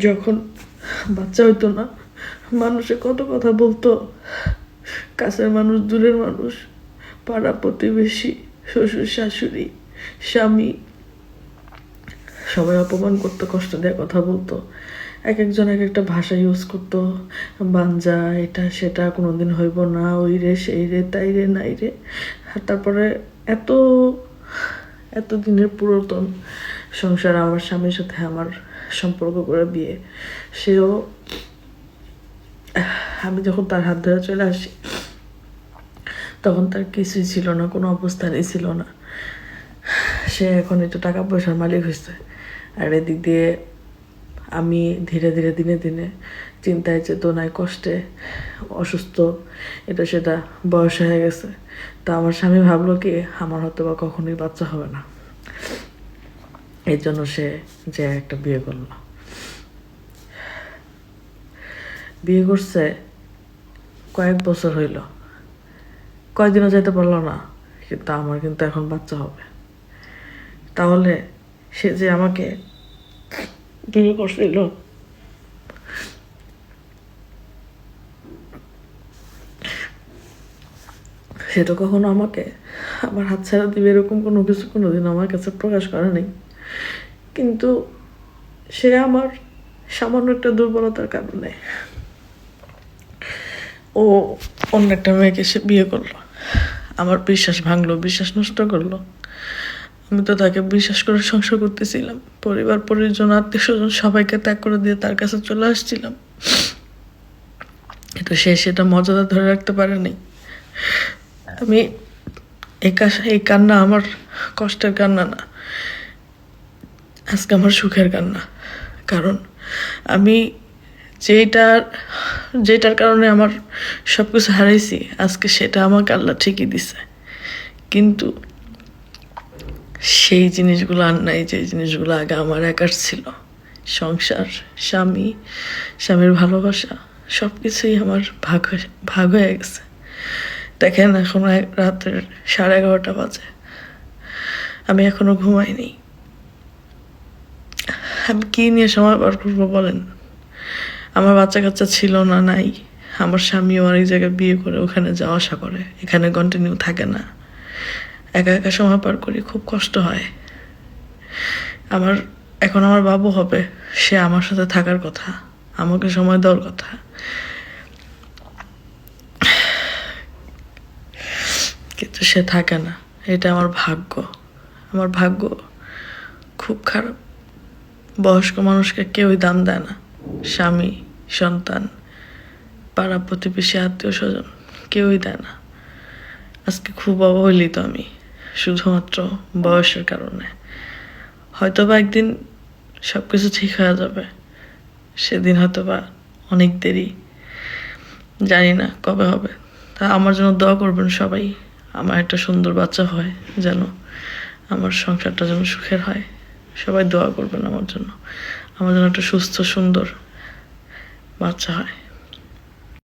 যখন বাচ্চা হইতো না, মানুষে কত কথা বলতো, কাছের মানুষ, দূরের মানুষ, পাড়া প্রতিবেশী, শ্বশুর শাশুড়ি, স্বামী, সবাই অপমান করতো, কষ্ট দেওয়ার কথা বলতো। এক একজন এক একটা ভাষা ইউজ করতো, বাঞ্জা, এটা সেটা, কোনোদিন হইব না, ওই রে সেই রে তাই রে নাই রে। আর তারপরে এত এত দিনের পুরাতন সংসার, আমার স্বামীর সাথে আমার সম্পর্ক করে বিয়ে, সেও, আমি যখন তার হাত ধরে চলে আসি তখন তার কিছুই ছিল না, কোনো অবস্থানই ছিল না। সে এখন একটু টাকা পয়সার মালিক হয়েছে। আর এদিক দিয়ে আমি ধীরে ধীরে দিনে দিনে চিন্তায় চেতনায় কষ্টে অসুস্থ, এটা সেটা, বয়স হয়ে গেছে। তা আমার স্বামী ভাবলো কি আমার হয়তো বা কখনোই বাচ্চা হবে না, এই জন্য সে যে একটা বিয়ে করলো। বিয়ে করছে কয়েক বছর হইল, কয়েকদিনও যেতে পারলো না, কিন্তু আমার কিন্তু এখন বাচ্চা হবে। তাহলে সে যে আমাকে বিয়ে করছিল, সে তো কখনো আমাকে আমার হাত ছাড়া দিবে এরকম কোনো কিছু কোনোদিন আমার কাছে প্রকাশ করে নেই। কিন্তু সে আমার সামান্য একটা দুর্বলতার কারণে ও অন্য একটা মেয়েকে সে বিয়ে করলো, আমার বিশ্বাস ভাঙলো, বিশ্বাস নষ্ট করলো। আমি তো তাকে বিশ্বাস করে সংসার করতেছিলাম, পরিবার পরিজন আত্মীয় স্বজন সবাইকে ত্যাগ করে দিয়ে তার কাছে চলে আসছিলাম, কিন্তু সে সেটা মর্যাদা ধরে রাখতে পারেনি। আমি এই কান্না আমার কষ্টের কান্না না, আজকে আমার সুখের কান্না। কারণ আমি যেটার যেটার কারণে আমার সব কিছু হারাইছি, আজকে সেটা আমাকে আল্লাহ ঠিকই দিছে। কিন্তু সেই জিনিসগুলো আর নাই, যে জিনিসগুলো আগে আমার একার ছিল। সংসার, স্বামী, স্বামীর ভালোবাসা, সব কিছুই আমার ভাগ হয়ে গেছে। দেখেন এখন রাতের 11:30 বাজে, আমি এখনো ঘুমাইনি। আমি কি নিয়ে সময় পার করবো বলেন? আমার বাচ্চা কাচ্চা ছিল না, নাই। আমার স্বামীও অনেক জায়গায় বিয়ে করে ওখানে যাওয়া আসা করে, এখানে কন্টিনিউ থাকে না। একা একা সময় পার করি, খুব কষ্ট হয় আমার। এখন আমার বাবু হবে, সে আমার সাথে থাকার কথা, আমাকে সময় দেওয়ার কথা, কিন্তু সে থাকে না। এটা আমার ভাগ্য, আমার ভাগ্য খুব খারাপ। বয়স্ক মানুষকে কেউই দাম দেয় না, স্বামী, সন্তান, পাড়া প্রতিবেশী, আত্মীয় স্বজন, কেউই দেয় না। আজকে খুব অবহেলিত আমি, শুধুমাত্র বয়সের কারণে। হয়তো বা একদিন সব কিছু ঠিক হয়ে যাবে, সেদিন হয়তো বা অনেক দেরি, জানি না কবে হবে। তা আমার জন্য দোয়া করবেন সবাই, আমার একটা সুন্দর বাচ্চা হয়, যেন আমার সংসারটা যেন সুখের হয়। সবাই দোয়া করবেন আমার জন্য, আমার জন্য একটা সুস্থ সুন্দর বাচ্চা হয়।